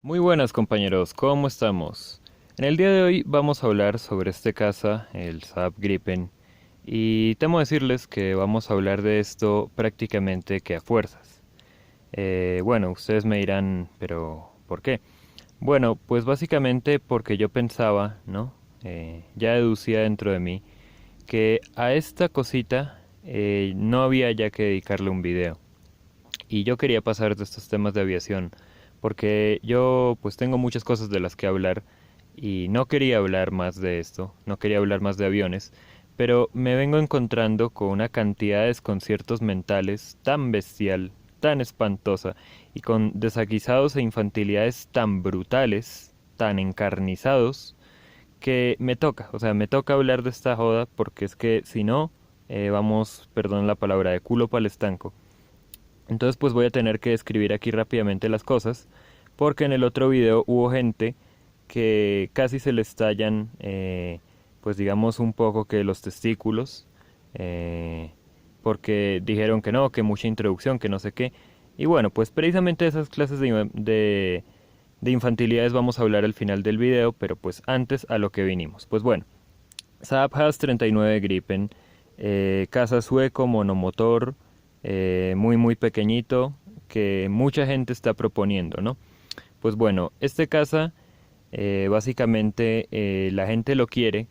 Muy buenas compañeros, ¿cómo estamos? En el día de hoy vamos a hablar sobre este caza, el Saab Gripen, y temo decirles que vamos a hablar de esto prácticamente que a fuerzas. Bueno, ustedes me dirán, pero ¿por qué? Bueno, pues básicamente porque yo pensaba, ¿no? Ya deducía dentro de mí que a esta cosita no había ya que dedicarle un video. Y yo quería pasar de estos temas de aviación porque yo pues tengo muchas cosas de las que hablar y no quería hablar más de esto, no quería hablar más de aviones, pero me vengo encontrando con una cantidad de desconciertos mentales tan bestial, tan espantosa y con desaguisados e infantilidades tan brutales, tan encarnizados, que me toca, o sea, me toca hablar de esta joda porque es que si no, vamos, perdón la palabra, de culo para el estanco. Entonces pues voy a tener que describir aquí rápidamente las cosas, porque en el otro video hubo gente que casi se le estallan, pues digamos un poco que los testículos, eh, porque dijeron que no, que mucha introducción, que no sé qué. Y bueno, pues precisamente de esas clases de infantilidades vamos a hablar al final del video, pero pues antes a lo que vinimos. Pues bueno, Saab Has 39 Gripen, caza sueco, monomotor, muy pequeñito, que mucha gente está proponiendo, ¿no? Pues bueno, este caza básicamente la gente lo quiere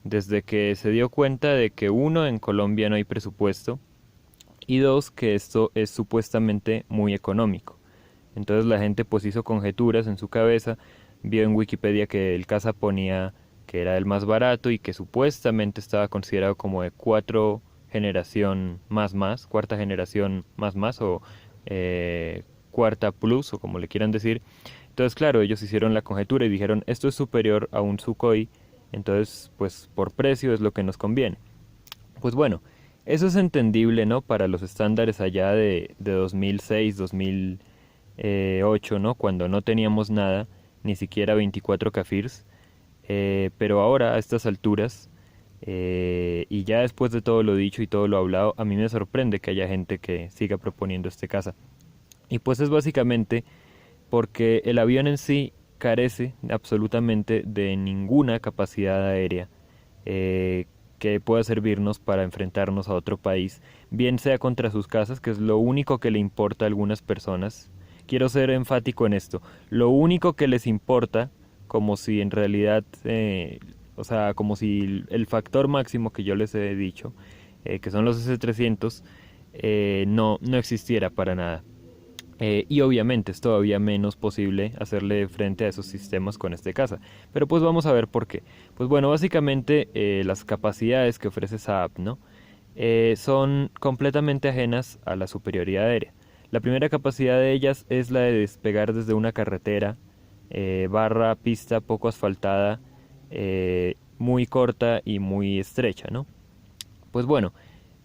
desde que se dio cuenta de que uno, en Colombia no hay presupuesto, y dos, que esto es supuestamente muy económico. Entonces la gente pues hizo conjeturas en su cabeza, vio en Wikipedia que el caza ponía que era el más barato y que supuestamente estaba considerado como de cuarta generación más o cuarta plus o como le quieran decir. Entonces claro, ellos hicieron la conjetura y dijeron esto es superior a un Sukhoi, entonces pues por precio es lo que nos conviene. Pues bueno, eso es entendible, ¿no? Para los estándares allá de 2006, 2008, ¿no? Cuando no teníamos nada, ni siquiera 24 kafirs. Pero ahora, a estas alturas, y ya después de todo lo dicho y todo lo hablado, a mí me sorprende que haya gente que siga proponiendo este caza. Y pues es básicamente porque el avión en sí carece absolutamente de ninguna capacidad aérea eh, que pueda servirnos para enfrentarnos a otro país, bien sea contra sus casas, que es lo único que le importa a algunas personas. Quiero ser enfático en esto. Lo único que les importa, como si en realidad, o sea, como si el factor máximo que yo les he dicho, que son los S-300, no existiera para nada. Y obviamente es todavía menos posible hacerle frente a esos sistemas con este caza. Pero pues vamos a ver por qué. Pues bueno, básicamente las capacidades que ofrece Saab, ¿no? Son completamente ajenas a la superioridad aérea. La primera capacidad de ellas es la de despegar desde una carretera, barra pista poco asfaltada, muy corta y muy estrecha, ¿no? Pues bueno,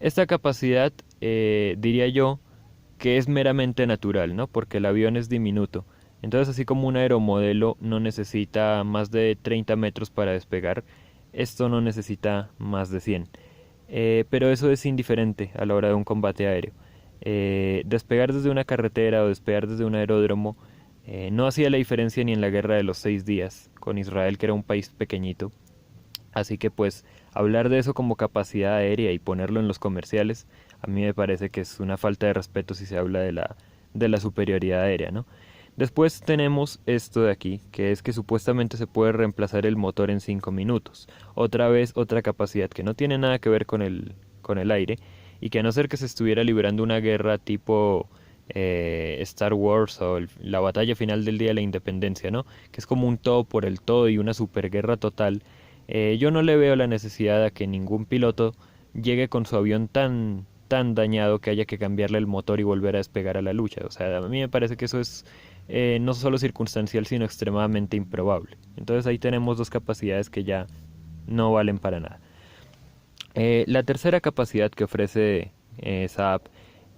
esta capacidad diría yo que es meramente natural, ¿no? Porque el avión es diminuto. Entonces, así como un aeromodelo no necesita más de 30 metros para despegar, esto no necesita más de 100. Pero eso es indiferente a la hora de un combate aéreo. Despegar desde una carretera o despegar desde un aeródromo no hacía la diferencia ni en la guerra de los 6 días con Israel, que era un país pequeñito. Así que pues hablar de eso como capacidad aérea y ponerlo en los comerciales, a mí me parece que es una falta de respeto si se habla de la superioridad aérea, ¿no? Después tenemos esto de aquí, que es que supuestamente se puede reemplazar el motor en 5 minutos. Otra vez, otra capacidad que no tiene nada que ver con el aire y que a no ser que se estuviera librando una guerra tipo Star Wars o la batalla final del Día de la Independencia, ¿no? Que es como un todo por el todo y una superguerra total. Yo no le veo la necesidad a que ningún piloto llegue con su avión tan dañado que haya que cambiarle el motor y volver a despegar a la lucha. O sea, a mí me parece que eso es no solo circunstancial, sino extremadamente improbable. Entonces ahí tenemos dos capacidades que ya no valen para nada. La tercera capacidad que ofrece Saab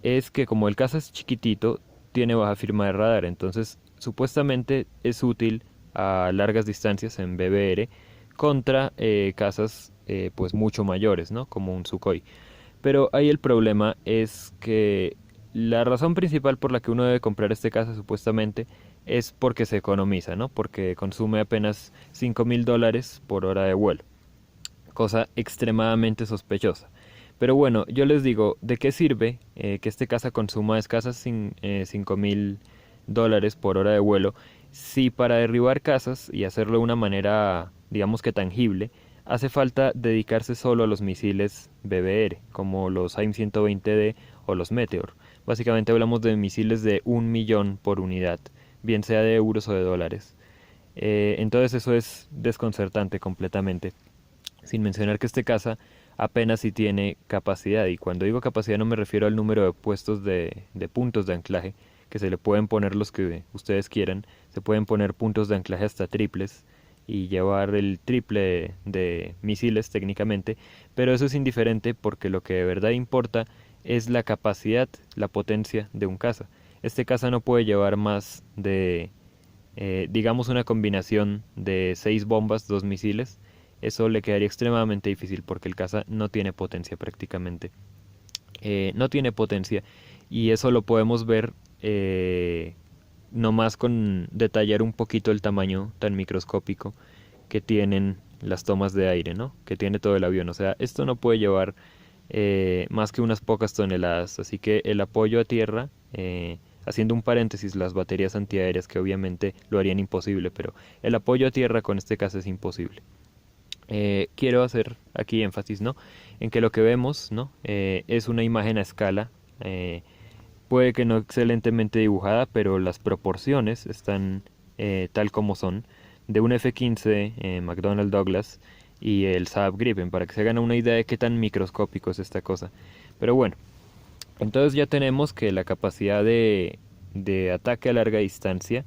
es que como el caza es chiquitito, tiene baja firma de radar, entonces supuestamente es útil a largas distancias en BBR contra cazas pues mucho mayores, ¿no? Como un Sukhoi. Pero ahí el problema es que la razón principal por la que uno debe comprar este caza supuestamente es porque se economiza, ¿no? Porque consume apenas $5.000 por hora de vuelo, cosa extremadamente sospechosa. Pero bueno, yo les digo, ¿de qué sirve que este casa consuma escasas $5.000 por hora de vuelo si para derribar casas y hacerlo de una manera, digamos que tangible, hace falta dedicarse solo a los misiles BBR, como los AIM-120D o los Meteor? Básicamente hablamos de misiles de 1 millón por unidad, bien sea de euros o de dólares. Entonces eso es desconcertante completamente. Sin mencionar que este caza apenas si tiene capacidad, y cuando digo capacidad no me refiero al número de puestos de puntos de anclaje, que se le pueden poner los que ustedes quieran, se pueden poner puntos de anclaje hasta triples y llevar el triple de misiles técnicamente, pero eso es indiferente porque lo que de verdad importa es la capacidad, la potencia de un caza. Este caza no puede llevar más de, digamos, una combinación de 6 bombas, 2 misiles. Eso le quedaría extremadamente difícil porque el caza no tiene potencia prácticamente. No tiene potencia y eso lo podemos ver nomás con detallar un poquito el tamaño tan microscópico que tienen las tomas de aire, ¿no? Que tiene todo el avión. O sea, esto no puede llevar más que unas pocas toneladas. Así que el apoyo a tierra, haciendo un paréntesis, las baterías antiaéreas que obviamente lo harían imposible, pero el apoyo a tierra con este caso es imposible. Quiero hacer aquí énfasis, ¿no? En que lo que vemos, ¿no? Es una imagen a escala. Puede que no excelentemente dibujada, pero las proporciones están tal como son, de un F-15 McDonnell Douglas y el Saab Gripen, para que se hagan una idea de qué tan microscópico es esta cosa. Pero bueno, entonces ya tenemos que la capacidad de ataque a larga distancia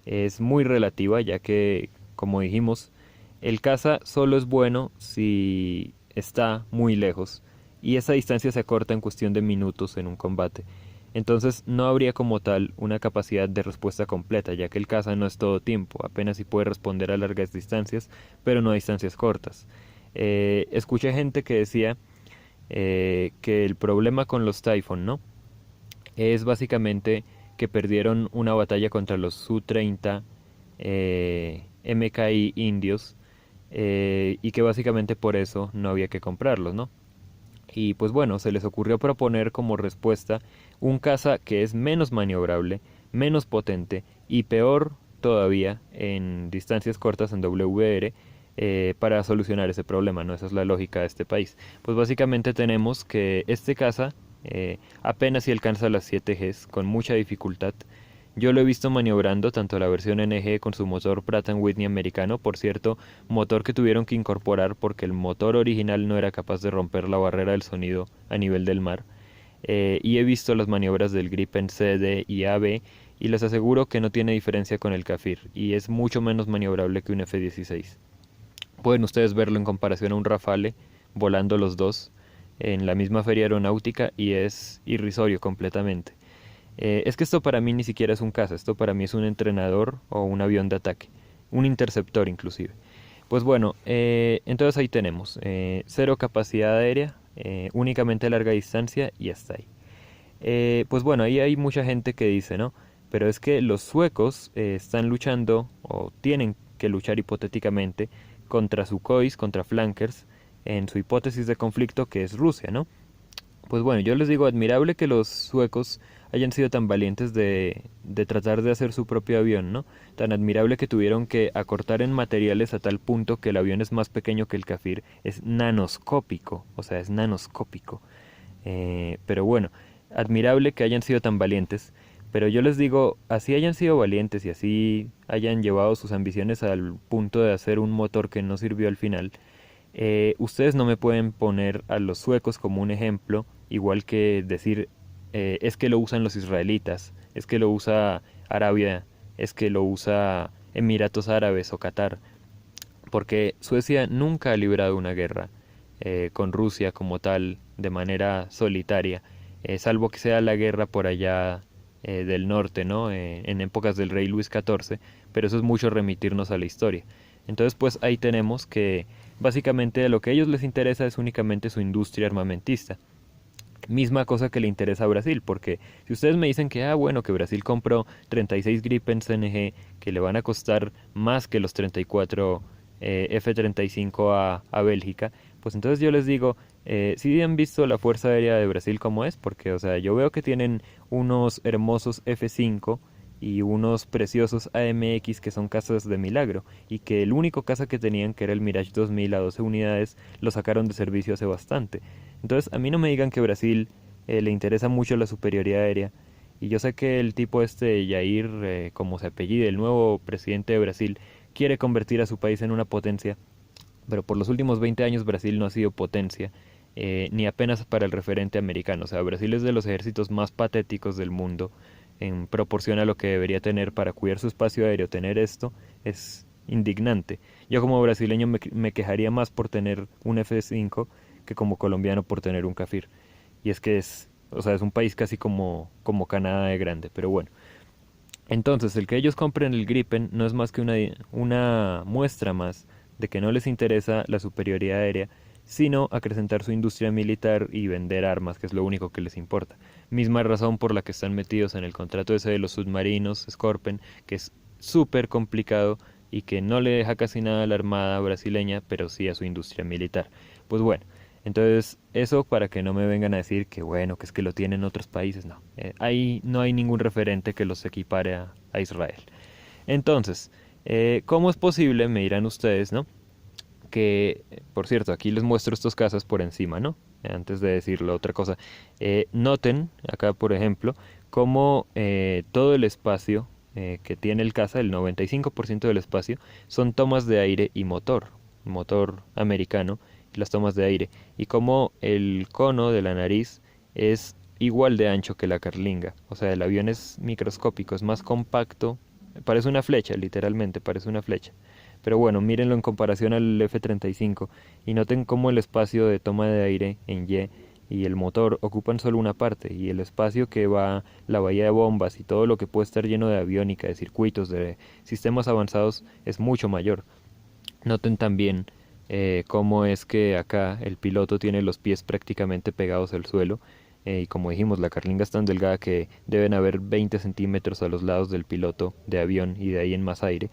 es muy relativa, ya que, como dijimos, el caza solo es bueno si está muy lejos, y esa distancia se acorta en cuestión de minutos en un combate. Entonces no habría como tal una capacidad de respuesta completa, ya que el caza no es todo tiempo, apenas si puede responder a largas distancias, pero no a distancias cortas. Escuché gente que decía que el problema con los Typhoon, ¿no? Es básicamente que perdieron una batalla contra los Su-30 MKI indios, y que básicamente por eso no había que comprarlos, ¿no? Y pues bueno, se les ocurrió proponer como respuesta un caza que es menos maniobrable, menos potente y peor todavía en distancias cortas en WR, para solucionar ese problema, ¿no? Esa es la lógica de este país. Pues básicamente tenemos que este caza apenas si alcanza las 7 Gs con mucha dificultad. Yo lo he visto maniobrando tanto la versión NG con su motor Pratt Whitney americano, por cierto, motor que tuvieron que incorporar porque el motor original no era capaz de romper la barrera del sonido a nivel del mar. Y he visto las maniobras del Gripen C, D y AB y les aseguro que no tiene diferencia con el Kafir y es mucho menos maniobrable que un F-16. Pueden ustedes verlo en comparación a un Rafale volando los dos en la misma feria aeronáutica y es irrisorio completamente. Es que esto para mí ni siquiera es un caza, esto para mí es un entrenador o un avión de ataque, un interceptor inclusive. Pues bueno, entonces ahí tenemos, cero capacidad aérea, únicamente larga distancia y hasta ahí. Pues bueno, ahí hay mucha gente que dice, ¿no? Pero es que los suecos están luchando o tienen que luchar hipotéticamente contra Sukhois, contra flankers, en su hipótesis de conflicto que es Rusia, ¿no? Pues bueno, yo les digo, admirable que los suecos hayan sido tan valientes de tratar de hacer su propio avión, ¿no? Tan admirable que tuvieron que acortar en materiales a tal punto que el avión es más pequeño que el Kafir, es nanoscópico, o sea, es nanoscópico. Pero bueno, admirable que hayan sido tan valientes, pero yo les digo, así hayan sido valientes y así hayan llevado sus ambiciones al punto de hacer un motor que no sirvió al final, ustedes no me pueden poner a los suecos como un ejemplo, igual que decir, es que lo usan los israelitas, es que lo usa Arabia, es que lo usa Emiratos Árabes o Qatar, porque Suecia nunca ha librado una guerra con Rusia como tal de manera solitaria, salvo que sea la guerra por allá del norte, ¿no? En épocas del rey Luis XIV, pero eso es mucho remitirnos a la historia. Entonces, pues ahí tenemos que básicamente lo que a ellos les interesa es únicamente su industria armamentista. Misma cosa que le interesa a Brasil, porque si ustedes me dicen que, bueno, que Brasil compró 36 Gripen CNG que le van a costar más que los 34 F-35 a Bélgica, pues entonces yo les digo, si han visto la Fuerza Aérea de Brasil como es, porque, o sea, yo veo que tienen unos hermosos F-5 y unos preciosos AMX que son cazas de milagro, y que el único caza que tenían, que era el Mirage 2000 a 12 unidades, lo sacaron de servicio hace bastante. Entonces, a mí no me digan que Brasil le interesa mucho la superioridad aérea. Y yo sé que el tipo este, Jair, como se apellide, el nuevo presidente de Brasil, quiere convertir a su país en una potencia, pero por los últimos 20 años Brasil no ha sido potencia, ni apenas para el referente americano. O sea, Brasil es de los ejércitos más patéticos del mundo en proporción a lo que debería tener para cuidar su espacio aéreo. Tener esto es indignante. Yo como brasileño me quejaría más por tener un F-5 que como colombiano por tener un Cafir. Y es que es, o sea, es un país casi como Canadá de grande, pero bueno. Entonces, el que ellos compren el Gripen no es más que una muestra más de que no les interesa la superioridad aérea, sino acrecentar su industria militar y vender armas, que es lo único que les importa. Misma razón por la que están metidos en el contrato ese de los submarinos Scorpion, que es súper complicado y que no le deja casi nada a la armada brasileña, pero sí a su industria militar. Pues bueno, entonces eso para que no me vengan a decir que bueno, que es que lo tienen otros países, no. Ahí no hay ningún referente que los equipare a Israel. Entonces, ¿cómo es posible, me dirán ustedes, ¿no? Que, por cierto, aquí les muestro estos casos por encima, ¿no? Antes de decirlo otra cosa. Noten, acá por ejemplo, cómo todo el espacio que tiene el caza, el 95% del espacio, son tomas de aire y motor americano, y las tomas de aire, y cómo el cono de la nariz es igual de ancho que la carlinga. O sea, el avión es microscópico, es más compacto, parece una flecha, literalmente, parece una flecha. Pero bueno, mírenlo en comparación al F-35 y noten cómo el espacio de toma de aire en y el motor ocupan solo una parte, y el espacio que va la bahía de bombas y todo lo que puede estar lleno de aviónica, de circuitos, de sistemas avanzados es mucho mayor. Noten también cómo es que acá el piloto tiene los pies prácticamente pegados al suelo, y como dijimos, la carlinga es tan delgada que deben haber 20 centímetros a los lados del piloto de avión y de ahí en más aire.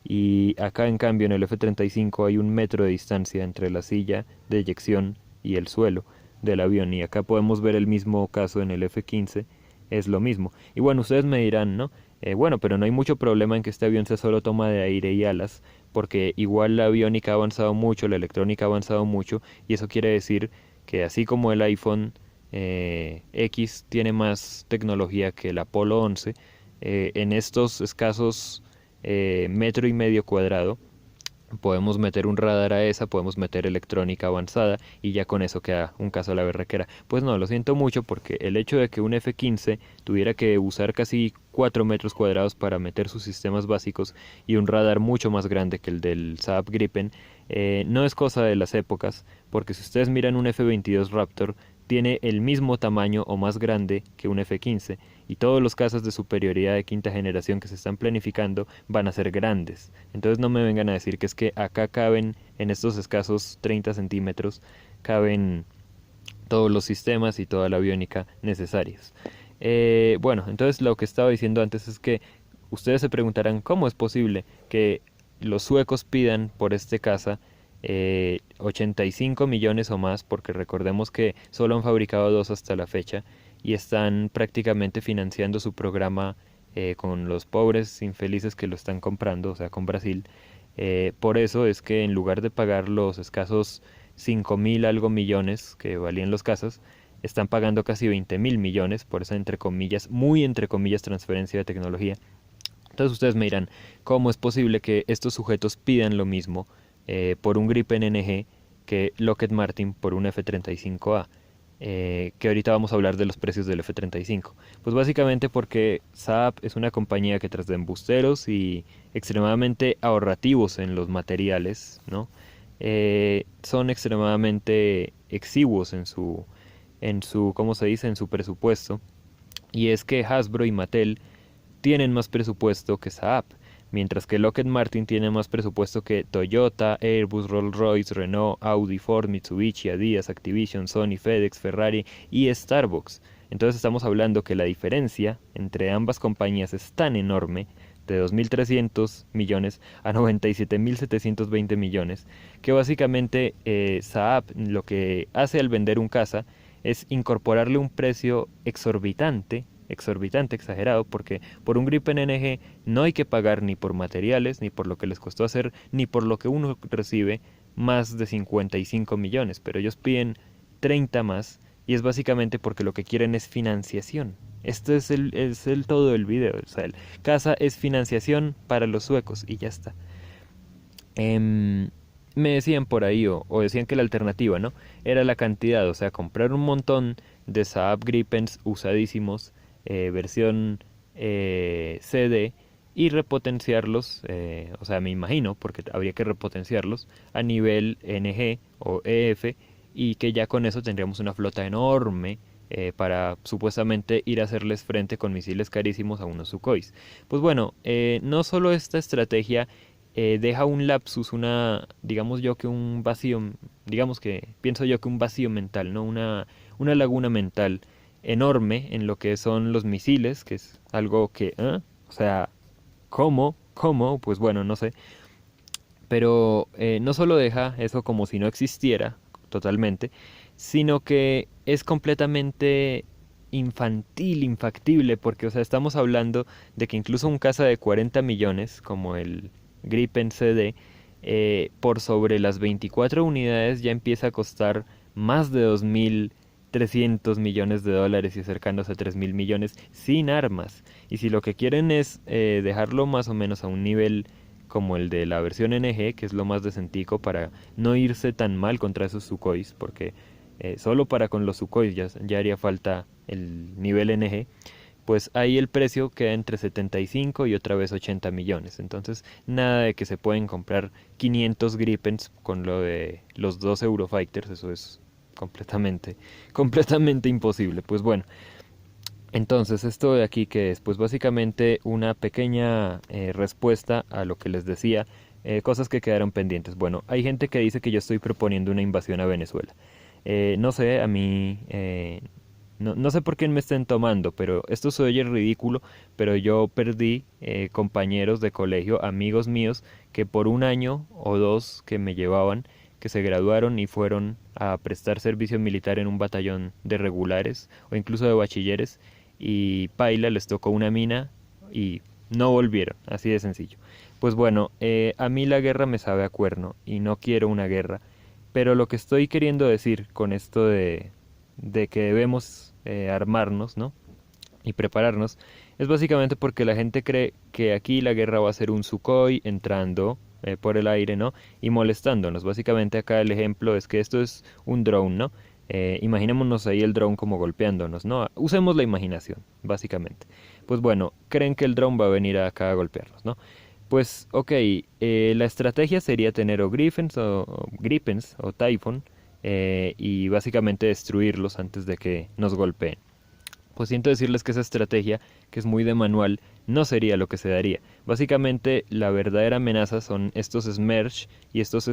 Y acá en cambio en el F-35 hay 1 metro de distancia entre la silla de eyección y el suelo del avión, y acá podemos ver el mismo caso en el F-15, es lo mismo. Y bueno, ustedes me dirán, ¿no? Bueno, pero no hay mucho problema en que este avión sea solo toma de aire y alas, porque igual la aviónica ha avanzado mucho, la electrónica ha avanzado mucho, y eso quiere decir que así como el iPhone X tiene más tecnología que el Apolo 11, en estos escasos 1,5 metros cuadrado, podemos meter un radar a esa, podemos meter electrónica avanzada y ya con eso queda un caso a la berraquera. Pues no, lo siento mucho porque el hecho de que un F-15 tuviera que usar casi 4 metros cuadrados para meter sus sistemas básicos y un radar mucho más grande que el del Saab Gripen, no es cosa de las épocas, porque si ustedes miran un F-22 Raptor, tiene el mismo tamaño o más grande que un F-15, y todos los casos de superioridad de quinta generación que se están planificando van a ser grandes. Entonces no me vengan a decir que es que acá caben, en estos escasos 30 centímetros, caben todos los sistemas y toda la aviónica necesarios. Bueno, entonces lo que estaba diciendo antes es que ustedes se preguntarán cómo es posible que los suecos pidan por este caza 85 millones o más, porque recordemos que solo han fabricado dos hasta la fecha y están prácticamente financiando su programa con los pobres infelices que lo están comprando, o sea, con Brasil. Por eso es que en lugar de pagar los escasos 5.000 algo millones que valían los casos, están pagando casi 20.000 millones por esa entre comillas, muy entre comillas, transferencia de tecnología. Entonces ustedes me dirán, ¿cómo es posible que estos sujetos pidan lo mismo por un Gripen NG que Lockheed Martin por un F-35A? Que ahorita vamos a hablar de los precios del F-35. Pues básicamente porque Saab es una compañía que tras de embusteros y extremadamente ahorrativos en los materiales, ¿no? Son extremadamente exiguos ¿cómo se dice? En su presupuesto. Y es que Hasbro y Mattel tienen más presupuesto que Saab. mientras que Lockheed Martin tiene más presupuesto que Toyota, Airbus, Rolls-Royce, Renault, Audi, Ford, Mitsubishi, Adidas, Activision, Sony, FedEx, Ferrari y Starbucks. Entonces estamos hablando que la diferencia entre ambas compañías es tan enorme, de 2.300 millones a 97.720 millones, que básicamente Saab lo que hace al vender un caza es incorporarle un precio exorbitante, exorbitante, exagerado, porque por un Gripen NG no hay que pagar ni por materiales, ni por lo que les costó hacer, ni por lo que uno recibe más de 55 millones, pero ellos piden 30 más y es básicamente porque lo que quieren es financiación. Esto es el todo del video, o sea, el casa es financiación para los suecos y ya está. Em, Me decían por ahí, o decían que la alternativa, ¿no? Era la cantidad, o sea, comprar un montón de Saab Gripens usadísimos, versión CD, y repotenciarlos, o sea, me imagino, porque habría que repotenciarlos a nivel NG o EF, y que ya con eso tendríamos una flota enorme para supuestamente ir a hacerles frente con misiles carísimos a unos Sukhois. Pues bueno, no solo esta estrategia deja un lapsus, digamos yo que un vacío, digamos que, pienso yo que un vacío mental, ¿no? Una laguna mental enorme en lo que son los misiles, que es algo que, o sea, ¿cómo? ¿Cómo? Pues bueno, no sé. Pero no solo deja eso como si no existiera totalmente, sino que es completamente infantil, infactible, porque, o sea, estamos hablando de que incluso un caza de 40 millones, como el Gripen CD, por sobre las 24 unidades ya empieza a costar más de 2.300 millones de dólares y acercándose a 3.000 millones sin armas. Y si lo que quieren es dejarlo más o menos a un nivel como el de la versión NG, que es lo más decentico para no irse tan mal contra esos Sukhois, porque solo para con los Sukhois ya haría falta el nivel NG, pues ahí el precio queda entre 75 y otra vez 80 millones. Entonces, nada de que se pueden comprar 500 Gripens con lo de los dos Eurofighters, eso es completamente, completamente imposible. Pues bueno, entonces esto de aquí que es pues básicamente una pequeña respuesta a lo que les decía, cosas que quedaron pendientes. Bueno, hay gente que dice que yo estoy proponiendo una invasión a Venezuela. No sé, a mí no sé por qué me estén tomando, pero esto se oye ridículo, pero yo perdí compañeros de colegio, amigos míos, que por un año o dos que me llevaban, que se graduaron y fueron a prestar servicio militar en un batallón de regulares o incluso de bachilleres y paila les tocó una mina y no volvieron, así de sencillo. Pues bueno, a mí la guerra me sabe a cuerno y no quiero una guerra, pero lo que estoy queriendo decir con esto de que debemos armarnos, ¿no? Y prepararnos, es básicamente porque la gente cree que aquí la guerra va a ser un Sukhoi entrando por el aire, ¿no? Y molestándonos. Básicamente acá el ejemplo es que esto es un drone, ¿no? Imaginémonos ahí el drone como golpeándonos, ¿no? Usemos la imaginación, básicamente. Pues bueno, creen que el drone va a venir acá a golpearnos, ¿no? Pues ok, la estrategia sería tener o Gripens o Typhoon y básicamente destruirlos antes de que nos golpeen. Pues siento decirles que esa estrategia, que es muy de manual, no sería lo que se daría. Básicamente la verdadera amenaza son estos Smerch y estos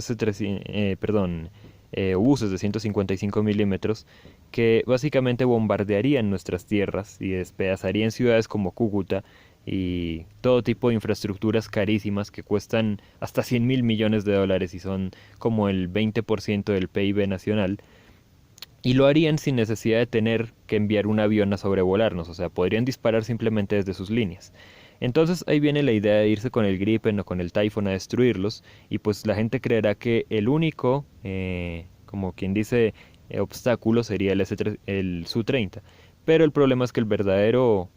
buses de 155 milímetros que básicamente bombardearían nuestras tierras y despedazarían ciudades como Cúcuta y todo tipo de infraestructuras carísimas que cuestan hasta 100.000 millones de dólares y son como el 20% del PIB nacional. Y lo harían sin necesidad de tener que enviar un avión a sobrevolarnos, o sea, podrían disparar simplemente desde sus líneas. Entonces ahí viene la idea de irse con el Gripen o con el Typhoon a destruirlos, y pues la gente creerá que el único, como quien dice, obstáculo sería el Su-30. Pero el problema es que el verdadero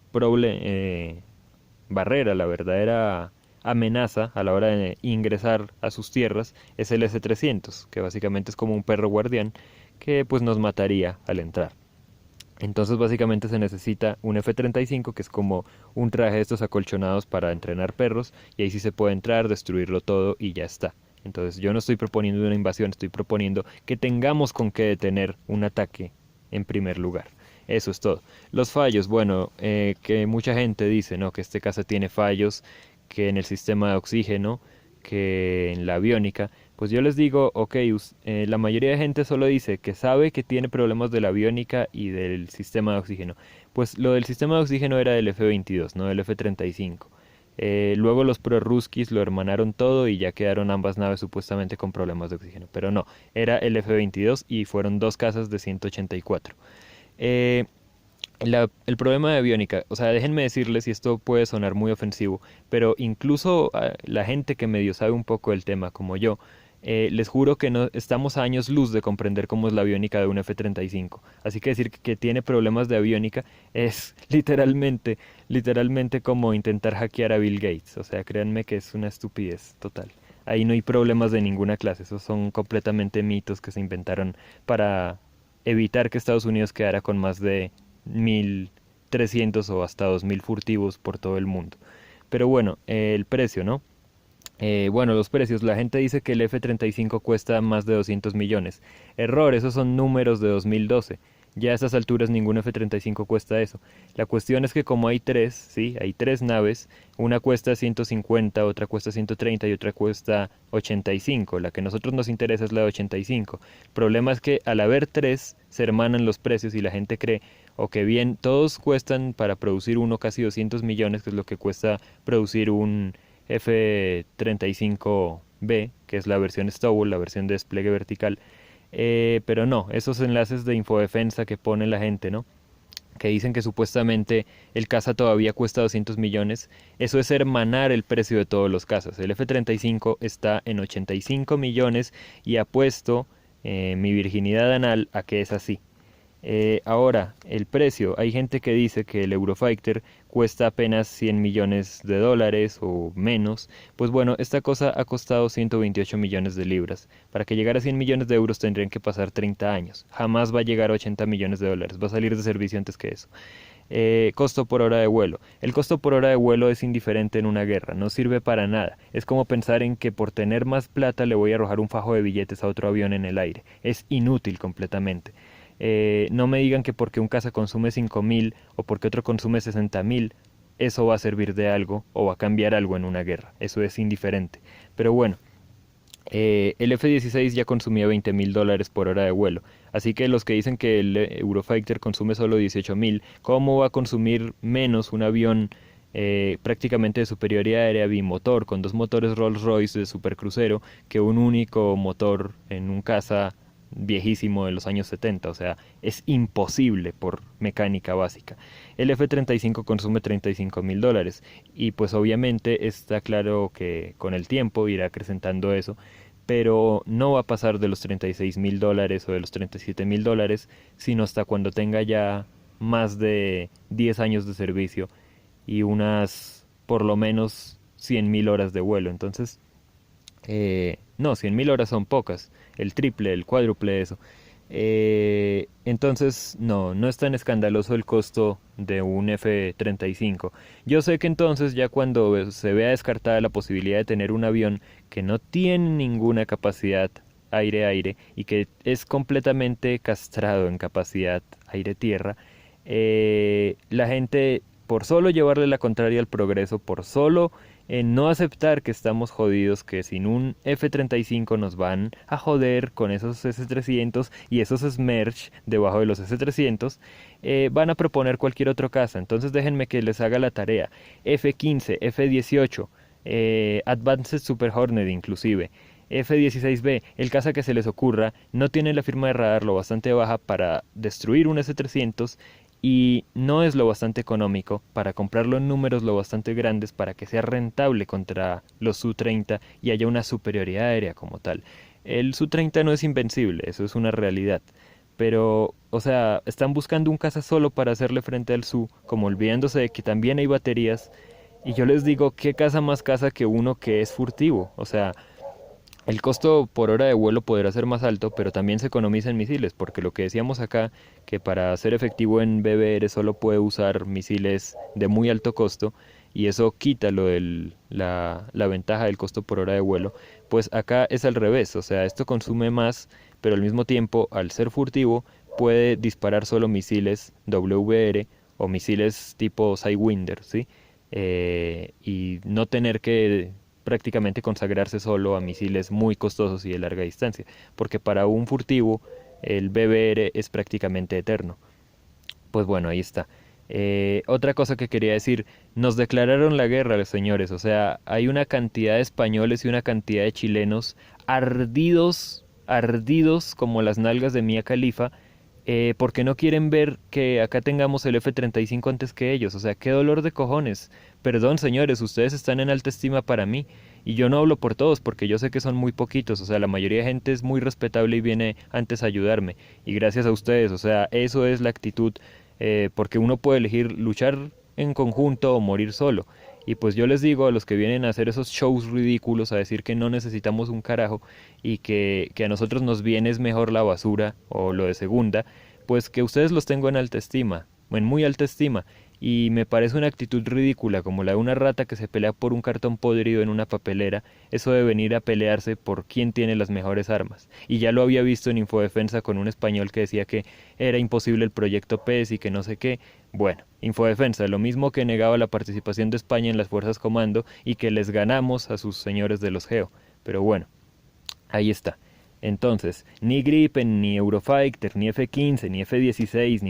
barrera, la verdadera amenaza a la hora de ingresar a sus tierras es el S-300, que básicamente es como un perro guardián que pues nos mataría al entrar. Entonces básicamente se necesita un F-35 que es como un traje de estos acolchonados para entrenar perros y ahí sí se puede entrar, destruirlo todo y ya está. Entonces yo no estoy proponiendo una invasión, estoy proponiendo que tengamos con qué detener un ataque en primer lugar. Eso es todo. Los fallos, bueno, que mucha gente dice, ¿no? Que este caso tiene fallos, que en el sistema de oxígeno, que en la aviónica. Pues yo les digo, ok, la mayoría de gente solo dice que sabe que tiene problemas de la aviónica y del sistema de oxígeno. Pues lo del sistema de oxígeno era del F-22, no del F-35. Luego los prorruskis lo hermanaron todo y ya quedaron ambas naves supuestamente con problemas de oxígeno. Pero no, era el F-22 y fueron dos casas de 184. Eh, el problema de aviónica, o sea, déjenme decirles, y esto puede sonar muy ofensivo, pero incluso la gente que medio sabe un poco del tema, como yo, les juro que no estamos a años luz de comprender cómo es la aviónica de un F-35. Así que decir que tiene problemas de aviónica es literalmente como intentar hackear a Bill Gates. O sea, créanme que es una estupidez total. Ahí no hay problemas de ninguna clase, esos son completamente mitos que se inventaron para evitar que Estados Unidos quedara con más de 1.300 o hasta 2.000 furtivos por todo el mundo. Pero bueno, el precio, ¿no? Bueno, los precios. La gente dice que el F-35 cuesta más de 200 millones. Error, esos son números de 2012. Ya a estas alturas ningún F-35 cuesta eso. La cuestión es que como hay tres, ¿sí? Hay tres naves. Una cuesta 150, otra cuesta 130 y otra cuesta 85. La que a nosotros nos interesa es la de 85. El problema es que al haber tres se hermanan los precios y la gente cree o que bien todos cuestan para producir uno casi 200 millones, que es lo que cuesta producir un F-35B, que es la versión Stowell, la versión de despliegue vertical. Pero no, esos enlaces de infodefensa que pone la gente, ¿no? Que dicen que supuestamente el caza todavía cuesta 200 millones, eso es hermanar el precio de todos los cazas. El F-35 está en 85 millones y apuesto mi virginidad anal a que es así. Ahora, el precio. Hay gente que dice que el Eurofighter cuesta apenas 100 millones de dólares o menos. Pues bueno, esta cosa ha costado 128 millones de libras. Para que llegara a 100 millones de euros tendrían que pasar 30 años. Jamás va a llegar a 80 millones de dólares. Va a salir de servicio antes que eso. Costo por hora de vuelo. El costo por hora de vuelo es indiferente en una guerra, no sirve para nada. Es como pensar en que por tener más plata le voy a arrojar un fajo de billetes a otro avión en el aire. Es inútil completamente. No me digan que porque un caza consume 5.000 o porque otro consume 60.000, eso va a servir de algo o va a cambiar algo en una guerra. Eso es indiferente. Pero bueno, el F-16 ya consumía 20.000 dólares por hora de vuelo. Así que los que dicen que el Eurofighter consume solo 18.000, ¿cómo va a consumir menos un avión prácticamente de superioridad aérea bimotor con dos motores Rolls-Royce de supercrucero que un único motor en un caza viejísimo de los años 70? O sea, es imposible por mecánica básica. El F-35 consume 35.000 dólares y pues obviamente está claro que con el tiempo irá acrecentando eso, pero no va a pasar de los 36.000 dólares o de los 37.000 dólares, sino hasta cuando tenga ya más de 10 años de servicio y unas por lo menos 100.000 horas de vuelo. Entonces, no, 100.000 horas son pocas, el triple, el cuádruple de eso. Entonces, no es tan escandaloso el costo de un F-35. Yo sé que entonces ya cuando se vea descartada la posibilidad de tener un avión que no tiene ninguna capacidad aire-aire y que es completamente castrado en capacidad aire-tierra, la gente, por solo llevarle la contraria al progreso, por solo no aceptar que estamos jodidos, que sin un F-35 nos van a joder con esos S-300 y esos Smerch debajo de los S-300, van a proponer cualquier otro caza. Entonces déjenme que les haga la tarea. F-15, F-18, Advanced Super Hornet inclusive. F-16B, el caza que se les ocurra, no tiene la firma de radar lo bastante baja para destruir un S-300 y no es lo bastante económico para comprarlo en números lo bastante grandes para que sea rentable contra los Su-30 y haya una superioridad aérea como tal. El Su-30 no es invencible, eso es una realidad. Pero, o sea, están buscando un caza solo para hacerle frente al Su, como olvidándose de que también hay baterías. Y yo les digo, ¿qué caza más caza que uno que es furtivo? O sea, el costo por hora de vuelo podrá ser más alto, pero también se economiza en misiles, porque lo que decíamos acá, que para ser efectivo en BBR solo puede usar misiles de muy alto costo, y eso quita lo de la ventaja del costo por hora de vuelo, pues acá es al revés, o sea, esto consume más, pero al mismo tiempo, al ser furtivo, puede disparar solo misiles WR o misiles tipo Sidewinder, ¿sí? y no tener que prácticamente consagrarse solo a misiles muy costosos y de larga distancia, porque para un furtivo el BBR es prácticamente eterno. Pues bueno, ahí está. Otra cosa que quería decir, nos declararon la guerra los señores, o sea, hay una cantidad de españoles y una cantidad de chilenos ardidos, ardidos como las nalgas de Mia Khalifa, porque no quieren ver que acá tengamos el F-35 antes que ellos, o sea, qué dolor de cojones. Perdón, señores, ustedes están en alta estima para mí, y yo no hablo por todos, porque yo sé que son muy poquitos, o sea, la mayoría de gente es muy respetable y viene antes a ayudarme, y gracias a ustedes, o sea, eso es la actitud, porque uno puede elegir luchar en conjunto o morir solo. Y pues yo les digo a los que vienen a hacer esos shows ridículos, a decir que no necesitamos un carajo y que a nosotros nos viene es mejor la basura o lo de segunda, pues que ustedes los tengo en alta estima, en muy alta estima. Y me parece una actitud ridícula, como la de una rata que se pelea por un cartón podrido en una papelera, eso de venir a pelearse por quién tiene las mejores armas. Y ya lo había visto en Infodefensa con un español que decía que era imposible el proyecto PES y que no sé qué. Bueno, Infodefensa, lo mismo que negaba la participación de España en las fuerzas comando y que les ganamos a sus señores de los Geo. Pero bueno, ahí está. Entonces, ni Gripen, ni Eurofighter, ni F-15, ni F-16, ni